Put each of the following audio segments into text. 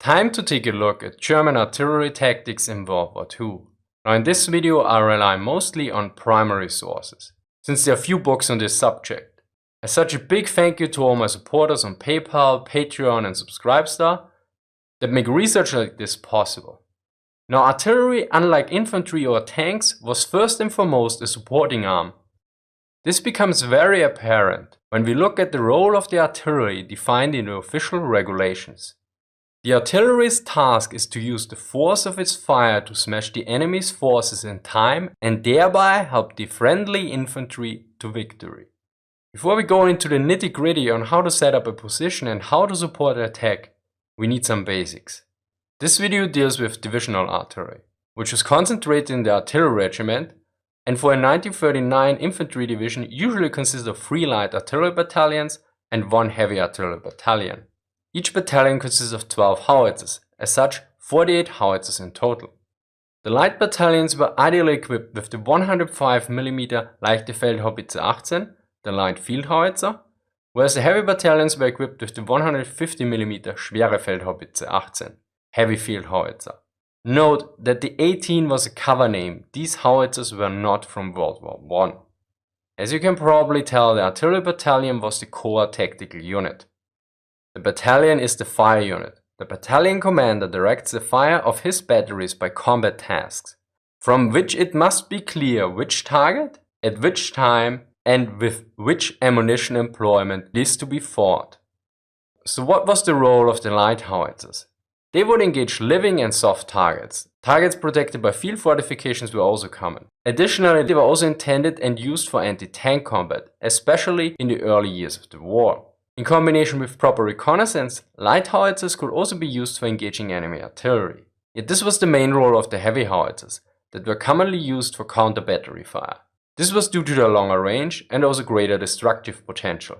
Time to take a look at German artillery tactics in World War II. Now in this video I rely mostly on primary sources, since there are few books on this subject. As such, a big thank you to all my supporters on PayPal, Patreon and Subscribestar that make research like this possible. Now artillery, unlike infantry or tanks, was first and foremost a supporting arm. This becomes very apparent when we look at the role of the artillery defined in the official regulations. The artillery's task is to use the force of its fire to smash the enemy's forces in time and thereby help the friendly infantry to victory. Before we go into the nitty-gritty on how to set up a position and how to support an attack, we need some basics. This video deals with divisional artillery, which is concentrated in the artillery regiment, and for a 1939 infantry division usually consists of 3 light artillery battalions and 1 heavy artillery battalion. Each battalion consists of 12 howitzers, as such 48 howitzers in total. The light battalions were ideally equipped with the 105mm leichte Feldhaubitze 18, the light field howitzer, whereas the heavy battalions were equipped with the 150mm schwere Feldhaubitze 18, heavy field howitzer. Note that the 18 was a cover name, these howitzers were not from World War I. As you can probably tell, the artillery battalion was the core tactical unit. The battalion is the fire unit. The battalion commander directs the fire of his batteries by combat tasks, from which it must be clear which target, at which time, and with which ammunition employment is to be fought. So what was the role of the light howitzers? They would engage living and soft targets. Targets protected by field fortifications were also common. Additionally, they were also intended and used for anti-tank combat, especially in the early years of the war. In combination with proper reconnaissance, light howitzers could also be used for engaging enemy artillery. Yet this was the main role of the heavy howitzers, that were commonly used for counter-battery fire. This was due to their longer range and also greater destructive potential.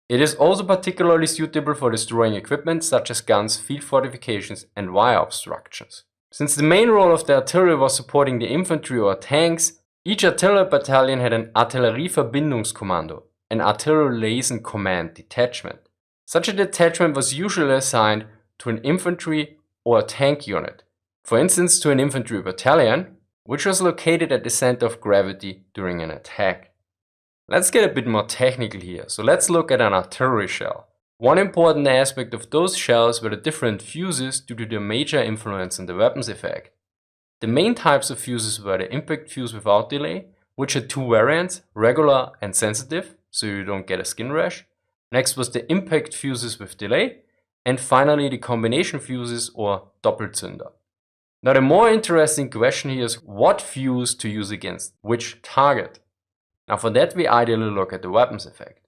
It is also particularly suitable for destroying equipment such as guns, field fortifications and wire obstructions. Since the main role of the artillery was supporting the infantry or tanks, each artillery battalion had an Artillerieverbindungskommando, an artillery liaison command detachment. Such a detachment was usually assigned to an infantry or a tank unit, for instance to an infantry battalion, which was located at the center of gravity during an attack. Let's get a bit more technical here, so let's look at an artillery shell. One important aspect of those shells were the different fuses due to their major influence on the weapon's effect. The main types of fuses were the impact fuse without delay, which had 2 variants, regular and sensitive, so you don't get a skin rash. Next was the impact fuses with delay, and finally the combination fuses or Doppelzünder. Now the more interesting question here is what fuse to use against which target. Now for that we ideally look at the weapon's effect.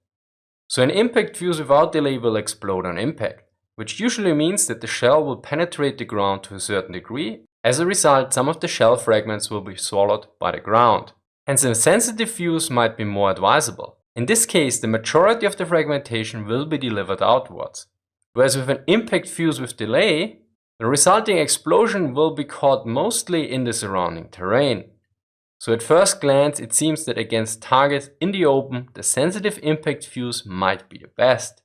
So an impact fuse without delay will explode on impact, which usually means that the shell will penetrate the ground to a certain degree. As a result, some of the shell fragments will be swallowed by the ground. Hence a sensitive fuse might be more advisable. In this case, the majority of the fragmentation will be delivered outwards. Whereas with an impact fuse with delay, the resulting explosion will be caught mostly in the surrounding terrain. So at first glance it seems that against targets in the open, the sensitive impact fuse might be the best.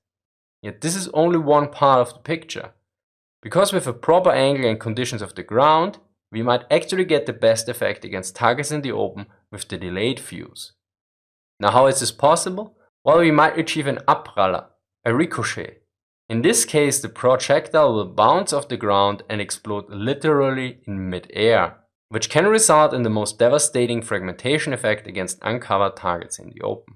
Yet this is only one part of the picture. Because with a proper angle and conditions of the ground, we might actually get the best effect against targets in the open with the delayed fuse. Now how is this possible? Well, we might achieve an Abpraller, a ricochet. In this case, the projectile will bounce off the ground and explode literally in mid-air, which can result in the most devastating fragmentation effect against uncovered targets in the open.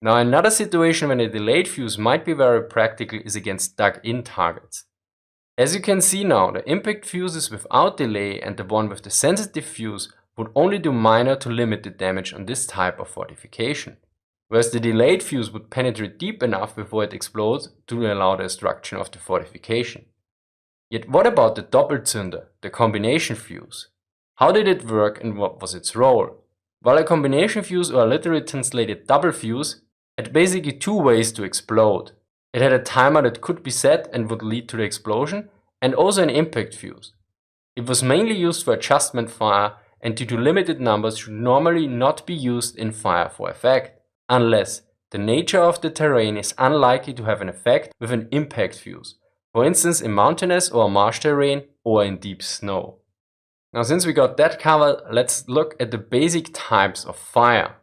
Now another situation when a delayed fuse might be very practical is against dug-in targets. As you can see now, the impact fuses without delay and the one with the sensitive fuse would only do minor to limited damage on this type of fortification, whereas the delayed fuse would penetrate deep enough before it explodes to allow the destruction of the fortification. Yet what about the Doppelzünder, the combination fuse? How did it work and what was its role? Well, a combination fuse, or literally translated double fuse, had basically 2 ways to explode. It had a timer that could be set and would lead to the explosion, and also an impact fuse. It was mainly used for adjustment fire and due to limited numbers should normally not be used in fire for effect, unless the nature of the terrain is unlikely to have an effect with an impact fuse, for instance in mountainous or marsh terrain or in deep snow. Now since we got that covered, let's look at the basic types of fire,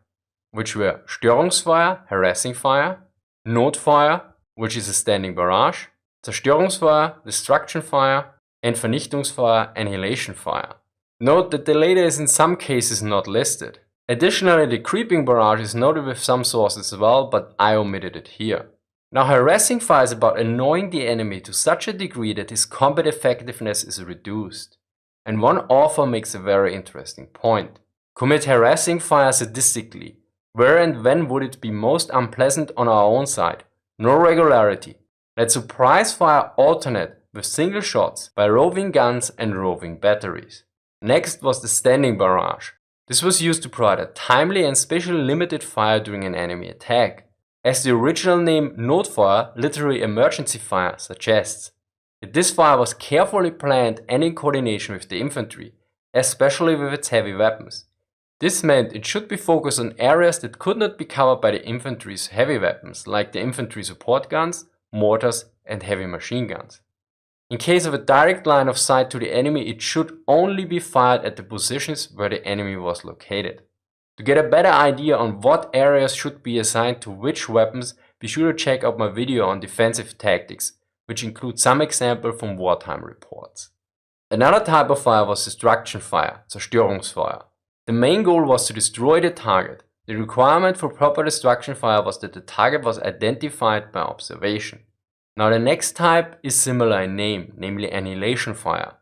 which were Störungsfeuer, harassing fire, Notfeuer, which is a standing barrage, Zerstörungsfeuer, destruction fire, and Vernichtungsfeuer, annihilation fire. Note that the latter is in some cases not listed. Additionally, the creeping barrage is noted with some sources as well, but I omitted it here. Now harassing fire is about annoying the enemy to such a degree that his combat effectiveness is reduced. And one author makes a very interesting point. Commit harassing fire sadistically. Where and when would it be most unpleasant on our own side? No regularity. Let surprise fire alternate with single shots by roving guns and roving batteries. Next was the standing barrage. This was used to provide a timely and specially limited fire during an enemy attack. As the original name Notfeuer, literally emergency fire, suggests. Yet this fire was carefully planned and in coordination with the infantry, especially with its heavy weapons. This meant it should be focused on areas that could not be covered by the infantry's heavy weapons, like the infantry support guns, mortars, and heavy machine guns. In case of a direct line of sight to the enemy, it should only be fired at the positions where the enemy was located. To get a better idea on what areas should be assigned to which weapons, be sure to check out my video on defensive tactics, which includes some examples from wartime reports. Another type of fire was destruction fire, Zerstörungsfeuer. The main goal was to destroy the target. The requirement for proper destruction fire was that the target was identified by observation. Now the next type is similar in name, namely annihilation fire,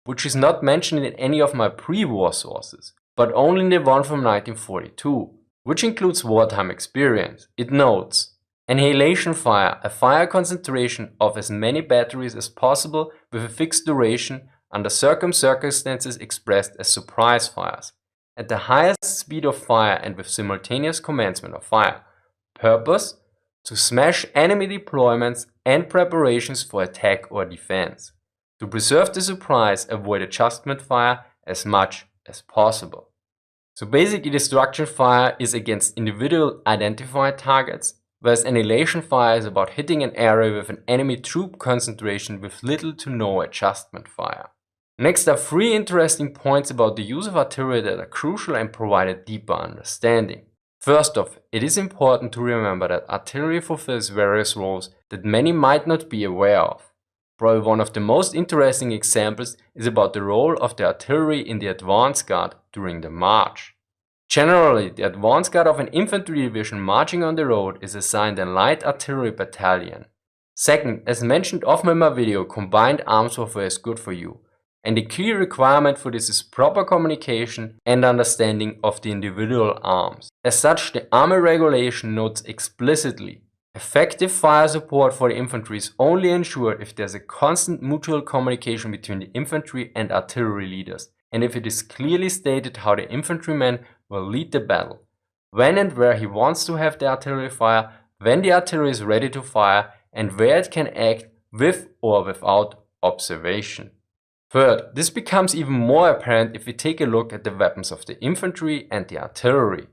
which is not mentioned in any of my pre-war sources, but only in the one from 1942, which includes wartime experience. It notes, annihilation fire, a fire concentration of as many batteries as possible with a fixed duration under circumstances expressed as surprise fires, at the highest speed of fire and with simultaneous commencement of fire. Purpose: to smash enemy deployments and preparations for attack or defense. To preserve the surprise, avoid adjustment fire as much as possible. So basically destruction fire is against individual identified targets, whereas annihilation fire is about hitting an area with an enemy troop concentration with little to no adjustment fire. Next are 3 interesting points about the use of artillery that are crucial and provide a deeper understanding. First off, it is important to remember that artillery fulfills various roles that many might not be aware of. Probably one of the most interesting examples is about the role of the artillery in the advance guard during the march. Generally, the advance guard of an infantry division marching on the road is assigned a light artillery battalion. Second, as mentioned often in my video, combined arms warfare is good for you. And the key requirement for this is proper communication and understanding of the individual arms. As such, the Army regulation notes explicitly, effective fire support for the infantry is only ensured if there is a constant mutual communication between the infantry and artillery leaders, and if it is clearly stated how the infantryman will lead the battle, when and where he wants to have the artillery fire, when the artillery is ready to fire, and where it can act with or without observation. Third, this becomes even more apparent if we take a look at the weapons of the infantry and the artillery.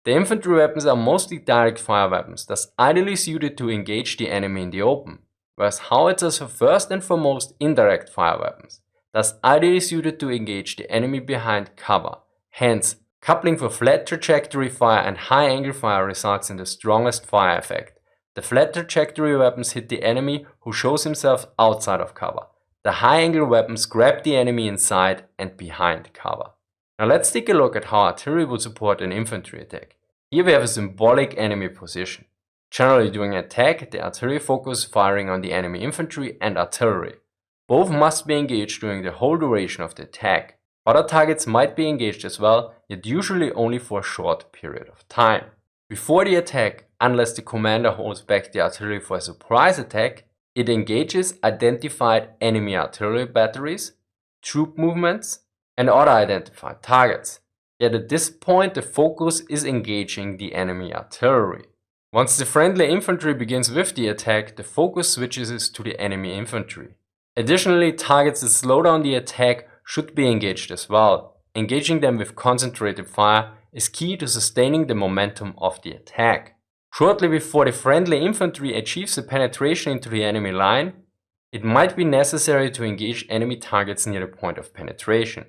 The infantry weapons are mostly direct fire weapons, thus ideally suited to engage the enemy in the open, whereas howitzers are first and foremost indirect fire weapons, thus ideally suited to engage the enemy behind cover. Hence, coupling for flat trajectory fire and high angle fire results in the strongest fire effect. The flat trajectory weapons hit the enemy who shows himself outside of cover. The high angle weapons grab the enemy inside and behind cover. Now let's take a look at how artillery would support an infantry attack. Here we have a symbolic enemy position. Generally during an attack, the artillery focuses firing on the enemy infantry and artillery. Both must be engaged during the whole duration of the attack. Other targets might be engaged as well, yet usually only for a short period of time. Before the attack, unless the commander holds back the artillery for a surprise attack, it engages identified enemy artillery batteries, troop movements, and other identified targets. Yet at this point the focus is engaging the enemy artillery. Once the friendly infantry begins with the attack, the focus switches to the enemy infantry. Additionally, targets that slow down the attack should be engaged as well. Engaging them with concentrated fire is key to sustaining the momentum of the attack. Shortly before the friendly infantry achieves a penetration into the enemy line, it might be necessary to engage enemy targets near the point of penetration.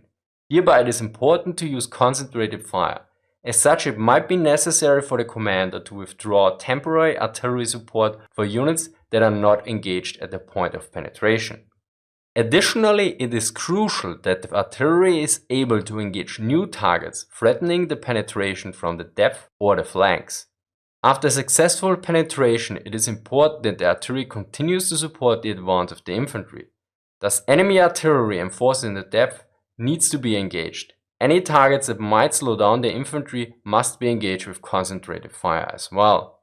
Hereby it is important to use concentrated fire. As such, it might be necessary for the commander to withdraw temporary artillery support for units that are not engaged at the point of penetration. Additionally, it is crucial that the artillery is able to engage new targets threatening the penetration from the depth or the flanks. After successful penetration, it is important that the artillery continues to support the advance of the infantry. Thus, enemy artillery enforced in the depth needs to be engaged. Any targets that might slow down the infantry must be engaged with concentrated fire as well.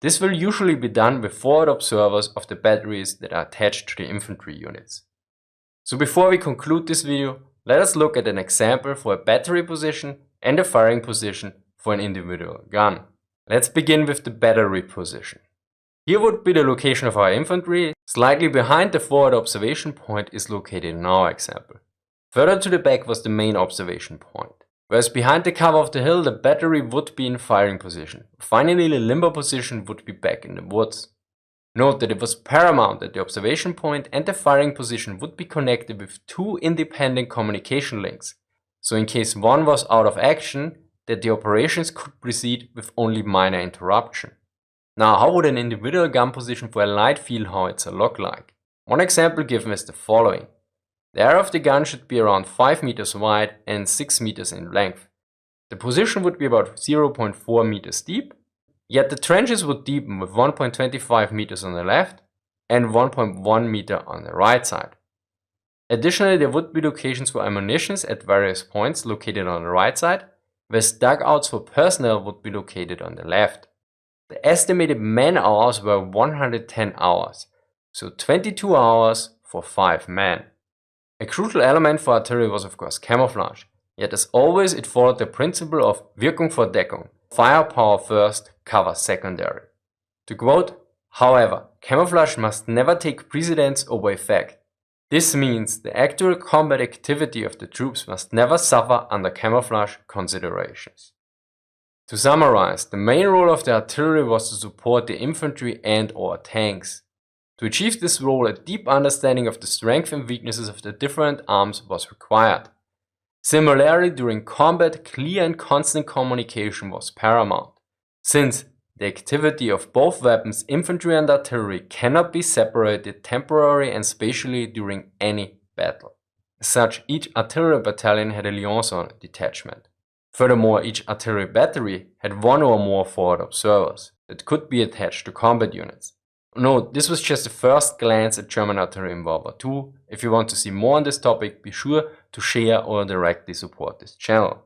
This will usually be done with forward observers of the batteries that are attached to the infantry units. So before we conclude this video, let us look at an example for a battery position and a firing position for an individual gun. Let's begin with the battery position. Here would be the location of our infantry. Slightly behind the forward observation point is located in our example. Further to the back was the main observation point. Whereas behind the cover of the hill, the battery would be in firing position. Finally, the limber position would be back in the woods. Note that it was paramount that the observation point and the firing position would be connected with two independent communication links. So in case one was out of action, that the operations could proceed with only minor interruption. Now, how would an individual gun position for a light field howitzer look like? One example given is the following. The area of the gun should be around 5 meters wide and 6 meters in length. The position would be about 0.4 meters deep, yet the trenches would deepen with 1.25 meters on the left and 1.1 meter on the right side. Additionally, there would be locations for ammunition at various points located on the right side, whereas dugouts for personnel would be located on the left. The estimated man hours were 110 hours, so 22 hours for 5 men. A crucial element for artillery was of course camouflage, yet as always it followed the principle of Wirkung vor Deckung, firepower first, cover secondary. To quote, however, camouflage must never take precedence over effect. This means the actual combat activity of the troops must never suffer under camouflage considerations. To summarize, the main role of the artillery was to support the infantry and/or tanks. To achieve this role, a deep understanding of the strengths and weaknesses of the different arms was required. Similarly, during combat, clear and constant communication was paramount, since the activity of both weapons, infantry and artillery, cannot be separated temporarily and spatially during any battle. As such, each artillery battalion had a liaison detachment. Furthermore, each artillery battery had one or more forward observers that could be attached to combat units. Note, this was just a first glance at German artillery in World War II. If you want to see more on this topic, be sure to share or directly support this channel.